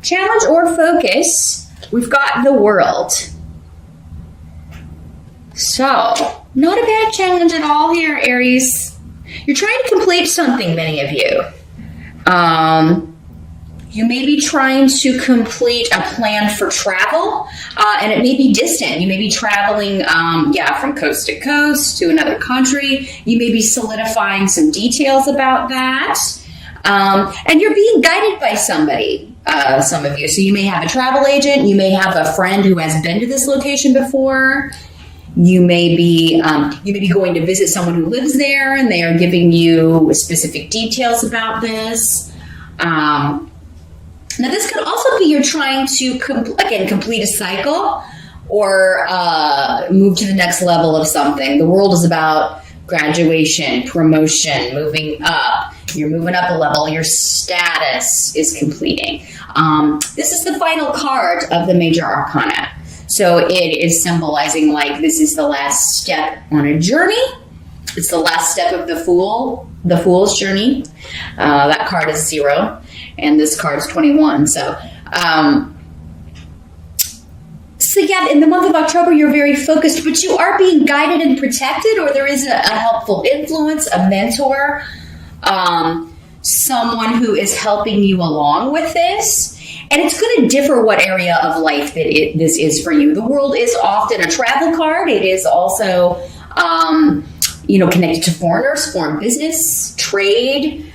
Challenge or focus, we've got the World. So, not a bad challenge at all here, Aries. You're trying to complete something, many of you. You may be trying to complete a plan for travel, and it may be distant. You may be traveling, from coast to coast to another country. You may be solidifying some details about that. And you're being guided by somebody, some of you. So you may have a travel agent. You may have a friend who has been to this location before. You may be going to visit someone who lives there, and they are giving you specific details about this. Now, this could also be you're trying to, complete a cycle or move to the next level of something. The World is about graduation, promotion, moving up. You're moving up a level. Your status is completing. This is the final card of the Major Arcana. So it is symbolizing like this is the last step on a journey. It's the last step of the Fool's journey. That card is 0. And this card is 21. So in the month of October, you're very focused, but you are being guided and protected, or there is a helpful influence, a mentor, someone who is helping you along with this. And it's going to differ what area of life that this is for you. The World is often a travel card. It is also, connected to foreigners, foreign business, trade,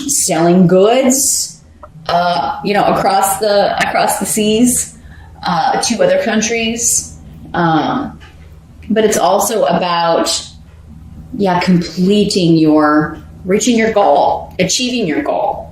selling goods, across the seas to other countries. But it's also about, reaching your goal, achieving your goal.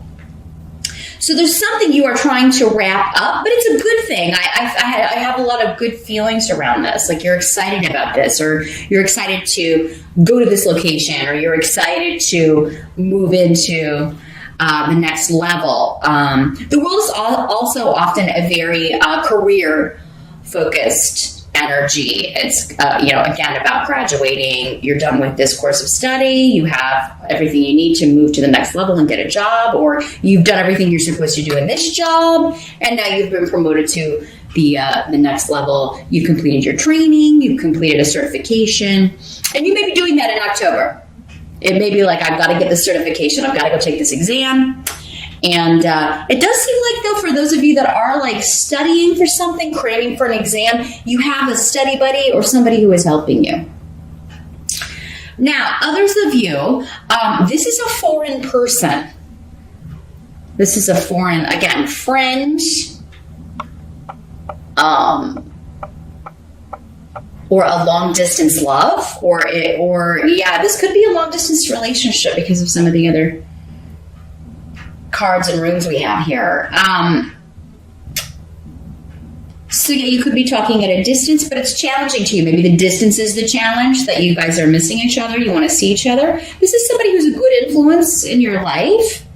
So there's something you are trying to wrap up, but it's a good thing. I have a lot of good feelings around this. Like you're excited about this, or you're excited to go to this location, or you're excited to move into the next level. The World is also often a very career-focused energy. It's, again, about graduating. You're done with this course of study. You have everything you need to move to the next level and get a job, or you've done everything you're supposed to do in this job, and now you've been promoted to the next level. You've completed your training. You've completed a certification, and you may be doing that in October. It may be like, I've got to get this certification. I've got to go take this exam. And it does seem like, though, for those of you that are like studying for something, cramming for an exam, you have a study buddy or somebody who is helping you. Now, others of you, this is a foreign person. This is a foreign, again, friend, or a long distance love, or this could be a long distance relationship because of some of the other cards and runes we have here. You could be talking at a distance, but it's challenging to you. Maybe the distance is the challenge, that you guys are missing each other. You want to see each other. This is somebody who's a good influence in your life.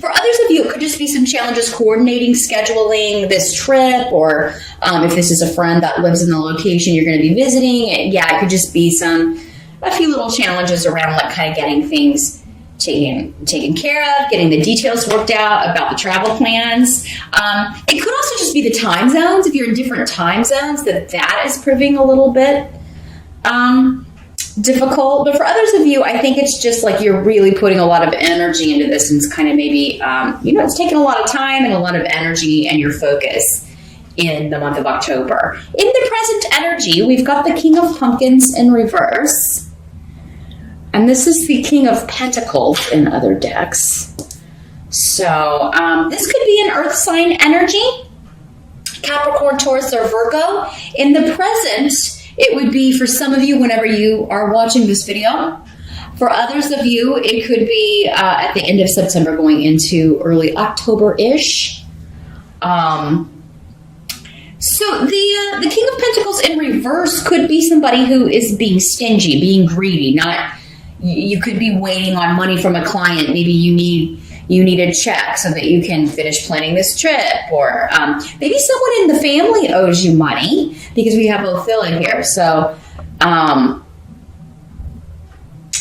For others of you, it could just be some challenges coordinating, scheduling this trip, or if this is a friend that lives in the location you're going to be visiting, it could just be a few little challenges around like kind of getting things taken care of, getting the details worked out about the travel plans. It could also just be the time zones. If you're in different time zones, that is proving a little bit difficult. But for others of you, I think it's just like you're really putting a lot of energy into this, and it's kind of maybe, it's taking a lot of time and a lot of energy and your focus in the month of October. In the present energy, we've got the King of Pumpkins in reverse. And this is the King of Pentacles in other decks. So this could be an earth sign energy. Capricorn, Taurus, or Virgo. In the present, it would be for some of you whenever you are watching this video. For others of you, it could be at the end of September going into early October-ish. So the King of Pentacles in reverse could be somebody who is being stingy, being greedy. You could be waiting on money from a client. Maybe you need a check so that you can finish planning this trip, or maybe someone in the family owes you money, because we have Ophila here. So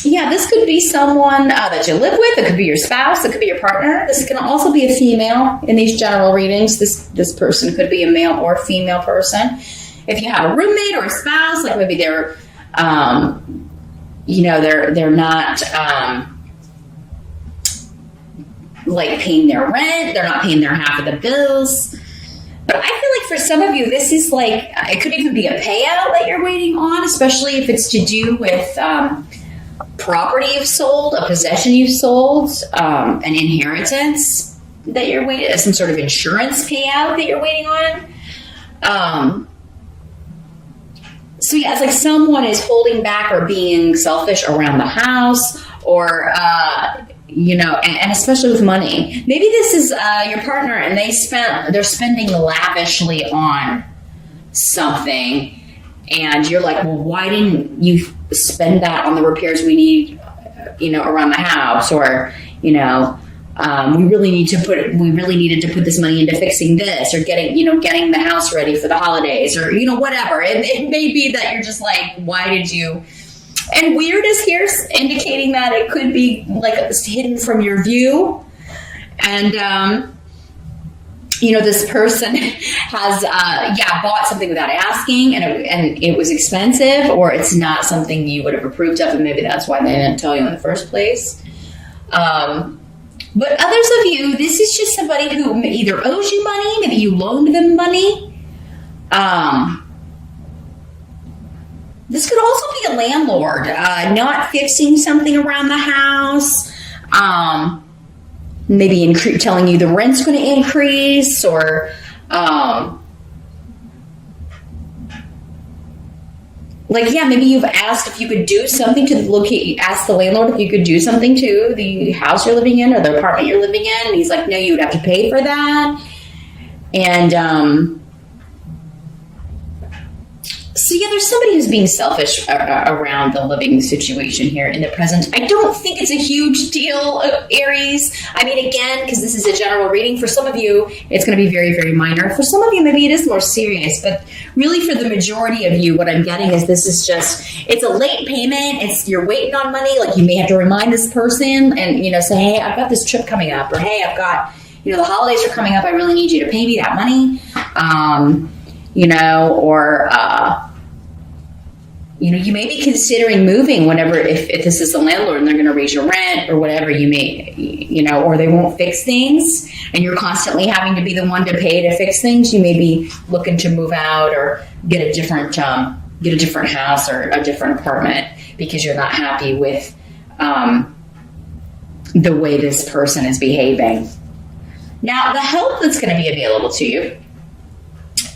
Yeah, this could be someone that you live with. It could be your spouse. It could be your partner. This can also be a female in these general readings. This person could be a male or female person. If you have a roommate or a spouse, like maybe they're, they're not like paying their rent. They're not paying their half of the bills. But I feel like for some of you, this is like, it could even be a payout that you're waiting on, especially if it's to do with property you've sold, a possession you've sold, an inheritance that you're waiting, some sort of insurance payout that you're waiting on. So yeah, it's like someone is holding back or being selfish around the house, or and especially with money. Maybe this is your partner, and they're spending lavishly on something, and you're like, well, why didn't you spend that on the repairs we need, around the house, or we really needed to put this money into fixing this, or getting the house ready for the holidays, or whatever. It may be that you're just like, why did you? And weird is here, indicating that it could be like hidden from your view. And, this person has, bought something without asking, and it was expensive, or it's not something you would have approved of, and maybe that's why they didn't tell you in the first place. But others of you, this is just somebody who either owes you money, maybe you loaned them money. This could also be a landlord not fixing something around the house, maybe telling you the rent's going to increase, or maybe you've asked if you could do something to ask the landlord if you could do something to the house you're living in or the apartment you're living in, and he's like, no, you would have to pay for that. And so yeah, there's somebody who's being selfish around the living situation here in the present. I don't think it's a huge deal, Aries. I mean, again, because this is a general reading, for some of you, it's going to be very, very minor. For some of you, maybe it is more serious. But really, for the majority of you, what I'm getting is this is just, it's a late payment. You're waiting on money. Like, you may have to remind this person and, say, hey, I've got this trip coming up. Or, hey, I've got, the holidays are coming up. I really need you to pay me that money. You may be considering moving whenever, if this is the landlord and they're going to raise your rent or whatever, you may, or they won't fix things and you're constantly having to be the one to pay to fix things. You may be looking to move out or get a different house or a different apartment because you're not happy with the way this person is behaving. Now, the help that's going to be available to you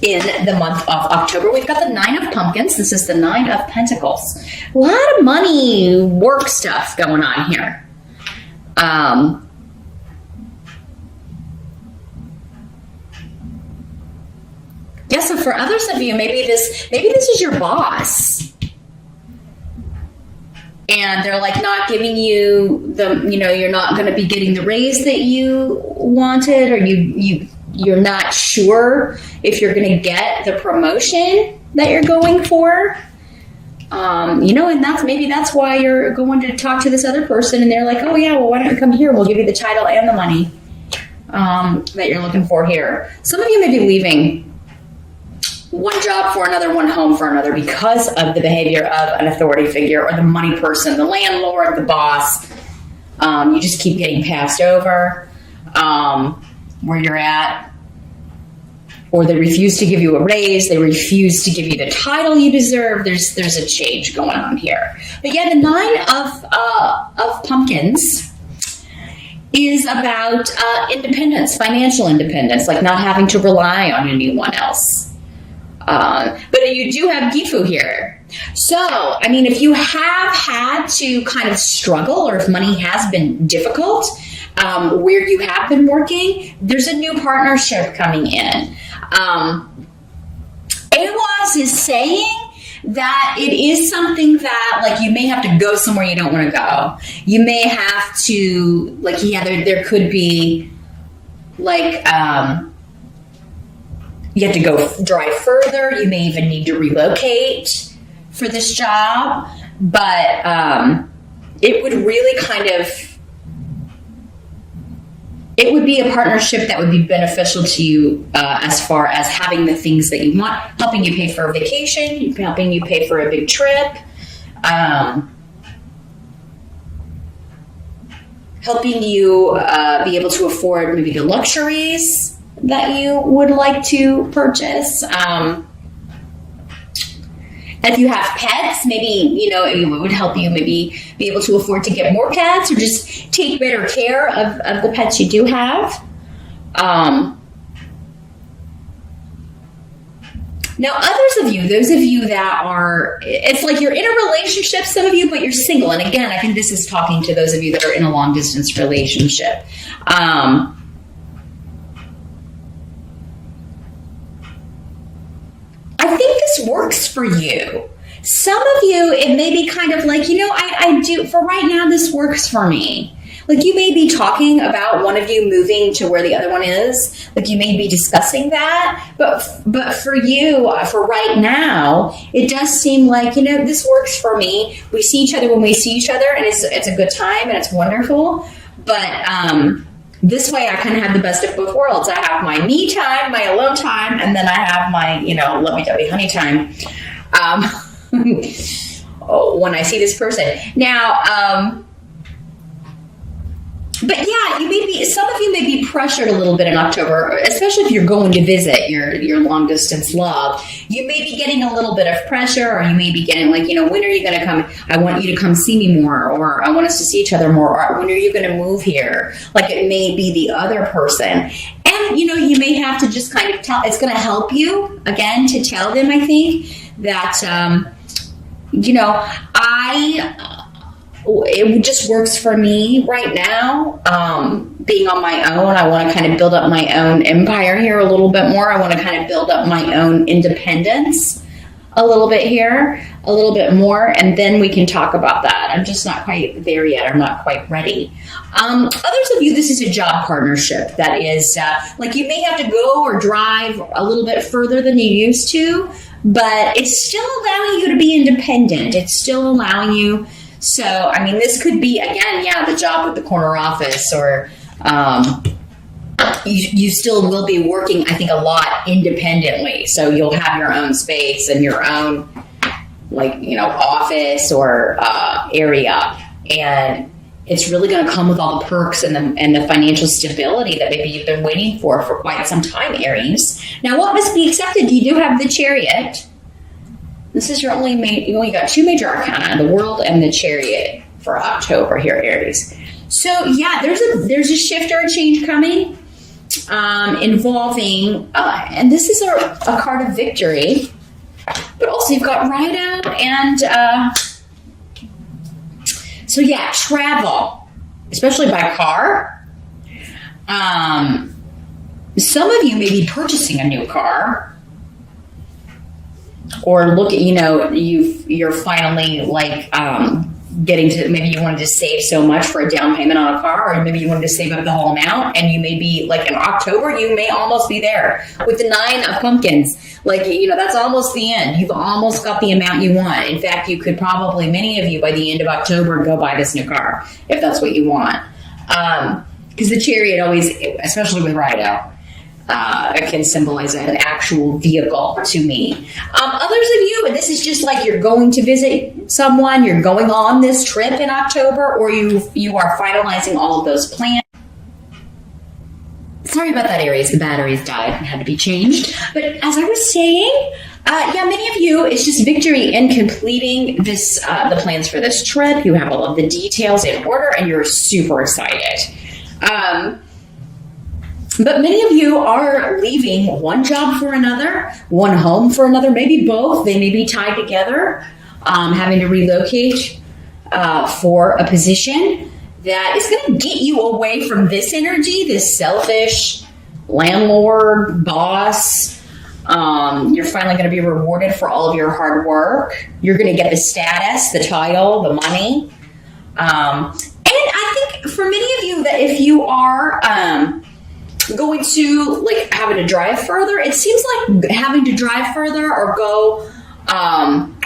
in the month of October, we've got the 9 of Pumpkins. This is the 9 of Pentacles. A lot of money, work stuff going on here. So for others of you, maybe this is your boss. And they're like not giving you you're not going to be getting the raise that you wanted, or you're not sure if you're going to get the promotion that you're going for. And that's why you're going to talk to this other person, and they're like, oh yeah, well, why don't you come here and we'll give you the title and the money that you're looking for here. Some of you may be leaving one job for another, one home for another, because of the behavior of an authority figure or the money person, the landlord, the boss. You just keep getting passed over where you're at, or they refuse to give you a raise. They refuse to give you the title you deserve. There's a change going on here. But yeah, the 9 of Pumpkins is about independence, financial independence, like not having to rely on anyone else. But you do have Gifu here. So, I mean, if you have had to kind of struggle, or if money has been difficult, where you have been working, there's a new partnership coming in. Awaz is saying that it is something that, like, you may have to go somewhere you don't want to go. You may have to, like, there could be, like, you have to go drive further. You may even need to relocate for this job. But it would really it would be a partnership that would be beneficial to you as far as having the things that you want, helping you pay for a vacation, helping you pay for a big trip, helping you be able to afford maybe the luxuries that you would like to purchase. If you have pets, maybe, it would help you maybe be able to afford to get more pets or just take better care of the pets you do have. Now, those of you that are, it's like you're in a relationship, some of you, but you're single. And again, I think this is talking to those of you that are in a long distance relationship. I think this works for you. Some of you, it may be kind of like, I do, for right now, this works for me. Like you may be talking about one of you moving to where the other one is. Like you may be discussing that. But for you, for right now, it does seem like, this works for me. We see each other when we see each other, and it's a good time and it's wonderful. But this way I kind of have the best of both worlds. I have my me time, my alone time, and then I have my, lovey-dovey honey time when I see this person. Now, but yeah, some of you may be pressured a little bit in October, especially if you're going to visit your long distance love. You may be getting a little bit of pressure, or you may be getting like, when are you going to come? I want you to come see me more, or I want us to see each other more, or when are you going to move here? Like it may be the other person. And, you may have to just kind of it's going to help you again to tell them, I think, that, it just works for me right now. Being on my own, I want to kind of build up my own empire here a little bit more. I want to kind of build up my own independence a little bit here, a little bit more, and then we can talk about that. I'm just not quite there yet. I'm not quite ready. Others of you, this is a job partnership that is like you may have to go or drive a little bit further than you used to, but it's still allowing you to be independent. It's still allowing you. So, this could be, again, the job with the corner office, or you still will be working, I think, a lot independently. So you'll have your own space and your own, office or area. And it's really going to come with all the perks and the financial stability that maybe you've been waiting for quite some time, Aries. Now, what must be accepted? You do have the Chariot. This is you only got two major arcana, the World and the Chariot for October here, Aries. So yeah, there's a shift or a change coming involving, and this is a card of victory, but also you've got Rhino and, so yeah, travel, especially by car. Some of you may be purchasing a new car. Or look at, you're finally getting to, maybe you wanted to save so much for a down payment on a car, or maybe you wanted to save up the whole amount, and you may be in October, you may almost be there with the 9 of pumpkins. That's almost the end. You've almost got the amount you want. In fact, you could probably, many of you by the end of October, go buy this new car if that's what you want. Because the Chariot always, especially with Rhino, it can symbolize an actual vehicle to me. Others of you, and this is just like you're going to visit someone, you're going on this trip in October, or you are finalizing all of those plans. Sorry about that, Aries. The batteries died and had to be changed. But as I was saying, many of you, it's just victory in completing this, the plans for this trip. You have all of the details in order, and you're super excited. But many of you are leaving one job for another, one home for another, maybe both. They may be tied together, having to relocate for a position that is going to get you away from this energy, this selfish landlord, boss. You're finally going to be rewarded for all of your hard work. You're going to get the status, the title, the money. And I think for many of you that if you are going to having to drive further, it seems like having to drive further or go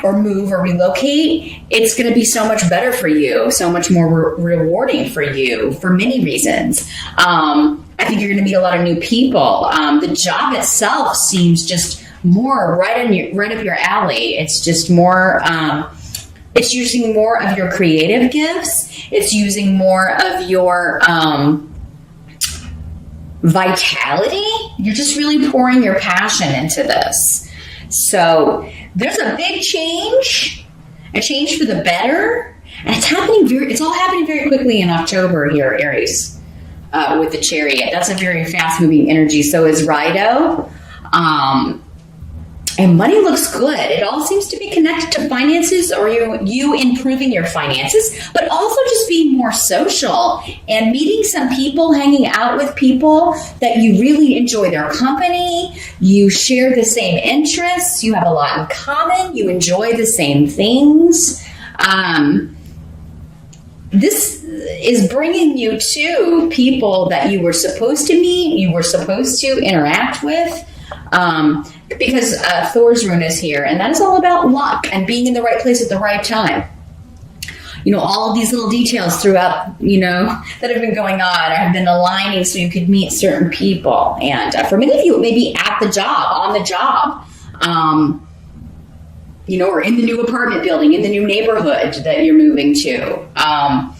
or move or relocate, it's going to be so much better for you, so much more rewarding for you for many reasons. I think you're going to meet a lot of new people. The job itself seems just more right up your alley. It's just more, it's using more of your creative gifts. It's using more of your vitality. You're just really pouring your passion into this. So there's a big change, a change for the better. And it's all happening very quickly in October here, Aries, with the Chariot. That's a very fast moving energy. So is Rido. And money looks good. It all seems to be connected to finances, or you improving your finances, but also just being more social and meeting some people, hanging out with people that you really enjoy their company. You share the same interests. You have a lot in common. You enjoy the same things. This is bringing you to people that you were supposed to meet, you were supposed to interact with. Because Thor's rune is here, and that is all about luck and being in the right place at the right time. All of these little details throughout, that have been going on or have been aligning so you could meet certain people. And for many of you, it may be at the job, on the job, or in the new apartment building, in the new neighborhood that you're moving to. And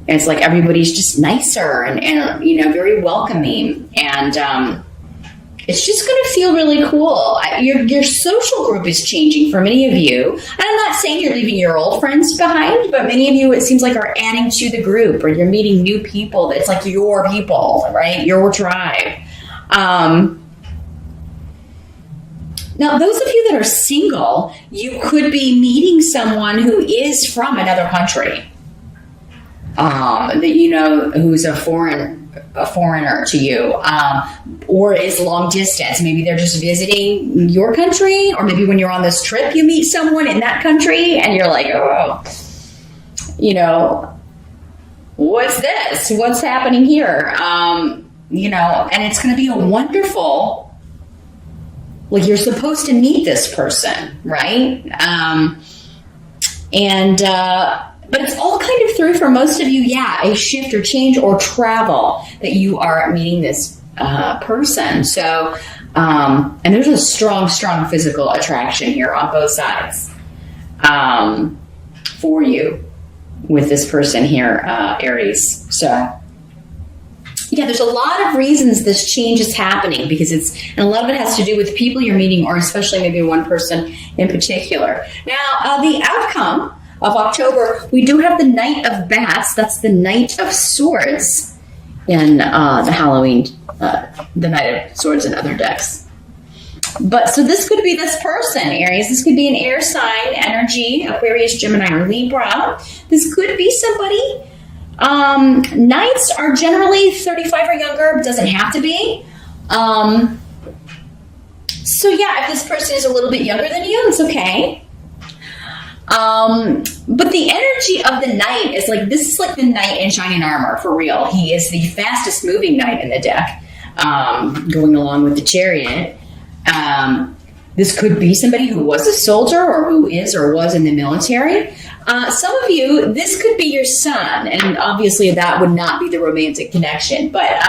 it's like everybody's just nicer and very welcoming. And it's just going to feel really cool. Your social group is changing for many of you. And I'm not saying you're leaving your old friends behind, but many of you, it seems like, are adding to the group, or you're meeting new people. It's like your people, right? Your tribe. Now, those of you that are single, you could be meeting someone who is from another country. Who's a foreigner to you, or is long distance. Maybe they're just visiting your country, or maybe when you're on this trip, you meet someone in that country and you're like, what's this? What's happening here? And it's going to be a wonderful, you're supposed to meet this person, right? But it's all kind of through, for most of you, a shift or change or travel that you are meeting this person. So, and there's a strong, strong physical attraction here on both sides for you with this person here, Aries. So, there's a lot of reasons this change is happening, because and a lot of it has to do with people you're meeting, or especially maybe one person in particular. Now, the outcome of October, we do have the Knight of Bats. That's the Knight of Swords in the Halloween, the Knight of Swords in other decks. But so this could be this person, Aries. This could be an air sign energy, Aquarius, Gemini, or Libra. This could be somebody. Knights are generally 35 or younger. It doesn't have to be. If this person is a little bit younger than you, it's okay. But the energy of the knight is this is like the knight in shining armor, for real. He is the fastest moving knight in the deck, going along with the Chariot. This could be somebody who was a soldier, or who is or was in the military. Some of you, this could be your son, and obviously that would not be the romantic connection, but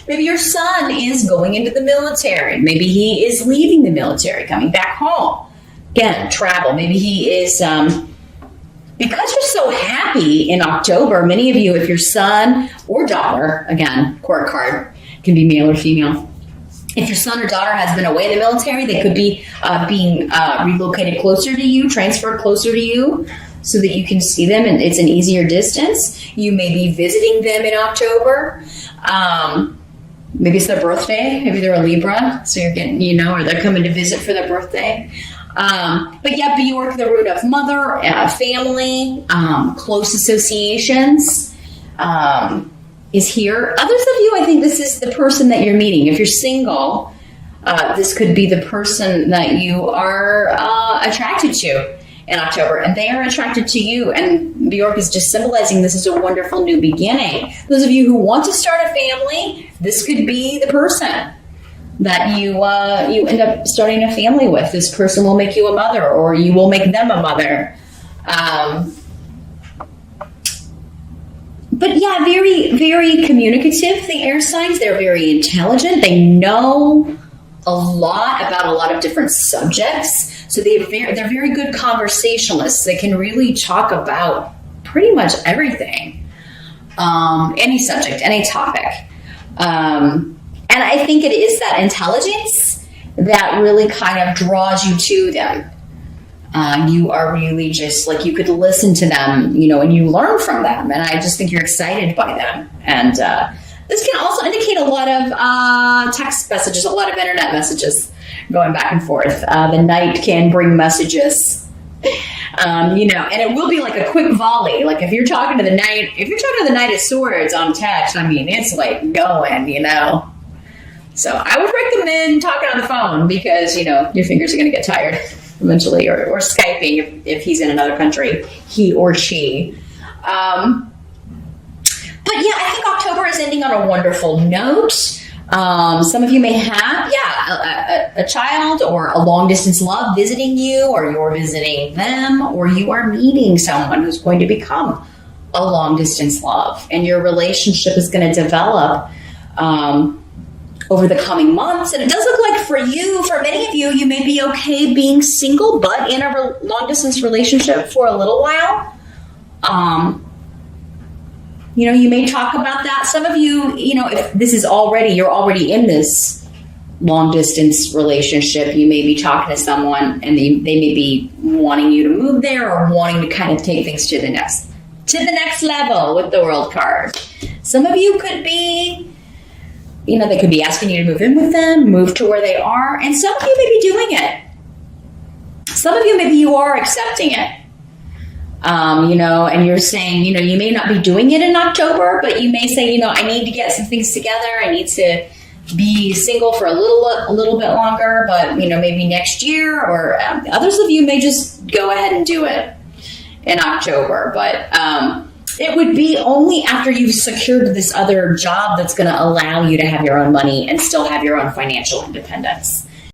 maybe your son is going into the military. Maybe he is leaving the military, coming back home. Again, travel. Maybe he is, because you're so happy in October, many of you, if your son or daughter, again, court card, can be male or female. If your son or daughter has been away in the military, they could be being relocated closer to you, transferred closer to you, so that you can see them, and it's an easier distance. You may be visiting them in October. Maybe it's their birthday. Maybe they're a Libra, so you're getting, or they're coming to visit for their birthday. But Bjork, the root of mother, family, close associations, is here. Others of you, I think this is the person that you're meeting. If you're single, this could be the person that you are attracted to in October, and they are attracted to you. And Bjork is just symbolizing this is a wonderful new beginning. Those of you who want to start a family, this could be the person. that you end up starting a family with. This person will make you a mother, or you will make them a mother. But yeah, very, very communicative, the air signs. They're very intelligent. They know a lot about a lot of different subjects. So they're very good conversationalists. They can really talk about pretty much everything, any subject, any topic. And I think it is that intelligence that really kind of draws you to them. You are really just like, you could listen to them, and you learn from them. And I just think you're excited by them. And this can also indicate a lot of text messages, a lot of internet messages going back and forth. The night can bring messages, and it will be like a quick volley. Like if you're talking to the Knight of Swords on text, it's like going, So I would recommend talking on the phone because, your fingers are going to get tired eventually, or Skyping if he's in another country, he or she. But yeah, I think October is ending on a wonderful note. Some of you may have, a child or a long distance love visiting you, or you're visiting them, or you are meeting someone who's going to become a long distance love, and your relationship is going to develop over the coming months. And it does look like for many of you, you may be okay being single, but in a long distance relationship for a little while. You may talk about that. Some of you, if this is you're already in this long distance relationship, you may be talking to someone and they may be wanting you to move there, or wanting to kind of take things to the next level with the World card. Some of you could be, they could be asking you to move in with them, move to where they are. And some of you may be doing it. Some of you, maybe you are accepting it. And you're saying, you may not be doing it in October, but you may say, I need to get some things together. I need to be single for a little bit longer, but, maybe next year. Or others of you may just go ahead and do it in October. But it would be only after you've secured this other job that's going to allow you to have your own money and still have your own financial independence.